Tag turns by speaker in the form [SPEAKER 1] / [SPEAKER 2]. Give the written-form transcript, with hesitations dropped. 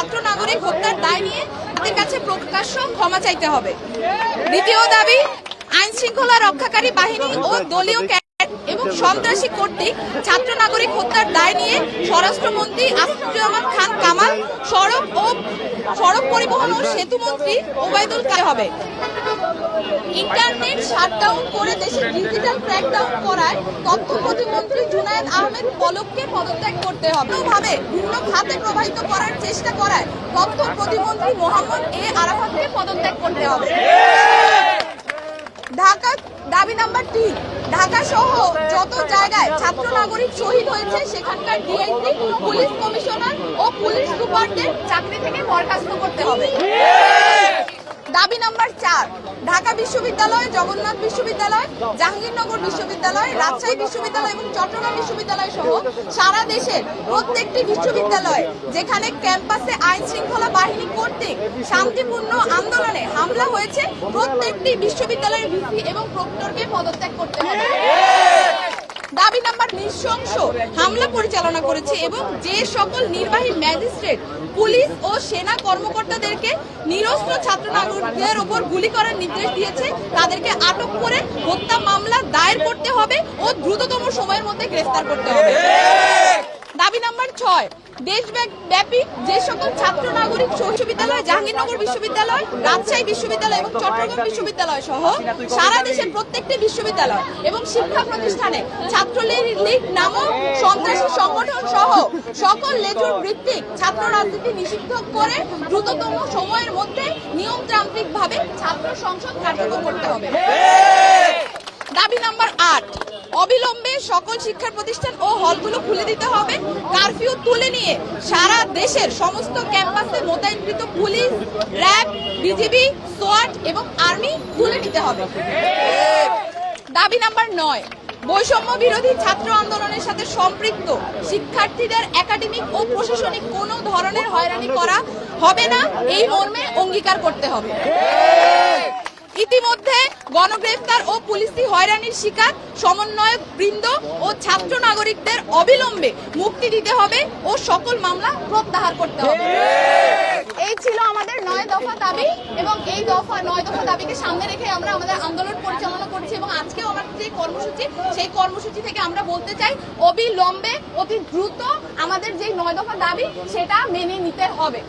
[SPEAKER 1] ছাত্র নাগরিক হত্যার দায় নিয়ে তাদের কাছে প্রকাশ্য ক্ষমা চাইতে হবে। দ্বিতীয় দাবি, আইন শৃঙ্খলা রক্ষাকারী বাহিনী ও দলীয় এবং সন্ত্রাসী কর্তৃক ছাত্র নাগরিক হত্যার দায় নিয়ে স্বরাষ্ট্রমন্ত্রী আসাদুজ্জামান খান কামাল, সড়ক পরিবহন ও সেতু মন্ত্রী ওবায়দুল কাদের হবে। ইন্টারনেট শাটডাউন করে দেশে ডিজিটাল ক্র্যাকডাউন করায় তথ্য প্রতিমন্ত্রী জুনায়েদ আহমেদ পলককে পদত্যাগ করতে হবে। ভাবে ভিন্ন খাতে প্রবাহিত করার চেষ্টা করায় তথ্য প্রতিমন্ত্রী মোহাম্মদ এ আরাফাতকে পদত্যাগ করতে হবে। ঢাকা দাবি নাম্বার 3, ঢাকা সহ যত জায়গায় ছাত্র নাগরিক শহীদ হয়েছে সেখানকার ডিআইজি, পুলিশ কমিশনার ও পুলিশ সুপারদের চাকরি থেকে বরখাস্ত করতে হবে। দাবি নাম্বার 4, ঢাকা বিশ্ববিদ্যালয়, জগন্নাথ বিশ্ববিদ্যালয়, জাহাঙ্গীরনগর বিশ্ববিদ্যালয়, রাজশাহী বিশ্ববিদ্যালয় এবং চট্টগ্রাম বিশ্ববিদ্যালয় সহ সারা দেশের প্রত্যেকটি বিশ্ববিদ্যালয়ে যেখানে ক্যাম্পাসে আইন শৃঙ্খলা বাহিনী কর্তৃক শান্তিপূর্ণ আন্দোলনে হামলা হয়েছে প্রত্যেকটি বিশ্ববিদ্যালয়ের ভিসি এবং প্রক্টরকে পদত্যাগ করতে হবে। দাবি নাম্বার, নৃশংস হামলা পরিচালনা করেছে এবং যে সকল নির্বাহী ম্যাজিস্ট্রেট, পুলিশ ও সেনা কর্মকর্তাদেরকে নিরস্ত্র ছাত্র নাগরিকদের উপর গুলি করার নির্দেশ দিয়েছে তাদেরকে আটক করে হত্যা মামলা দায়ের করতে হবে ও দ্রুততম সময়ের মধ্যে গ্রেফতার করতে হবে। দাবি নাম্বার 6, দেশব্যাপী যে সকল ছাত্র নাগরিক বিশ্ববিদ্যালয়, জাহাঙ্গীরনগর বিশ্ববিদ্যালয়, রাজশাহী বিশ্ববিদ্যালয় এবং চট্টগ্রাম বিশ্ববিদ্যালয় সহ সারা দেশের প্রত্যেকটি বিশ্ববিদ্যালয় এবং শিক্ষা প্রতিষ্ঠানে ছাত্রলীগ নামক সন্ত্রাসী সংগঠন সহ সকল লেজুর ভিত্তিক ছাত্র রাজনীতি নিষিদ্ধ করে দ্রুততম সময়ের মধ্যে নিয়মতান্ত্রিকভাবে ছাত্র সংসদ কার্যকর করতে হবে। দাবি নাম্বার 8, অবিলম্বে সকল শিক্ষা প্রতিষ্ঠান ও হলগুলো খুলে দিতে হবে। কারফিউ তুলে নিয়ে সারা দেশের সমস্ত ক্যাম্পাসে মোতায়েনকৃত পুলিশ, র্যাব, বিজিবি, সোয়াট এবং আর্মি তুলে নিতে হবে। দাবি নাম্বার 9, বৈষম্য বিরোধী ছাত্র আন্দোলনের সাথে সম্পৃক্ত শিক্ষার্থীদের একাডেমিক ও প্রশাসনিক কোনো ধরনের হয়রানি করা হবে না, এই মর্মে অঙ্গীকার করতে হবে। ইতিমধ্যে গণগ্রেফতার ও পুলিশি হয়রানির শিকার সমন্বয়ক বৃন্দ ও ছাত্র নাগরিকদের অবিলম্বে মুক্তি দিতে হবে ও সকল মামলা প্রত্যাহার করতে হবে। এই ছিল আমাদের 9 দফা দাবি এবং এই 9 দফা দাবিকে সামনে রেখে আমরা আমাদের আন্দোলন পরিচালনা করছি এবং আজকেও আমাদের যে কর্মসূচি, সেই কর্মসূচি থেকে আমরা বলতে চাই অবিলম্বে অতি দ্রুত আমাদের যে 9 দফা দাবি সেটা মেনে নিতে হবে।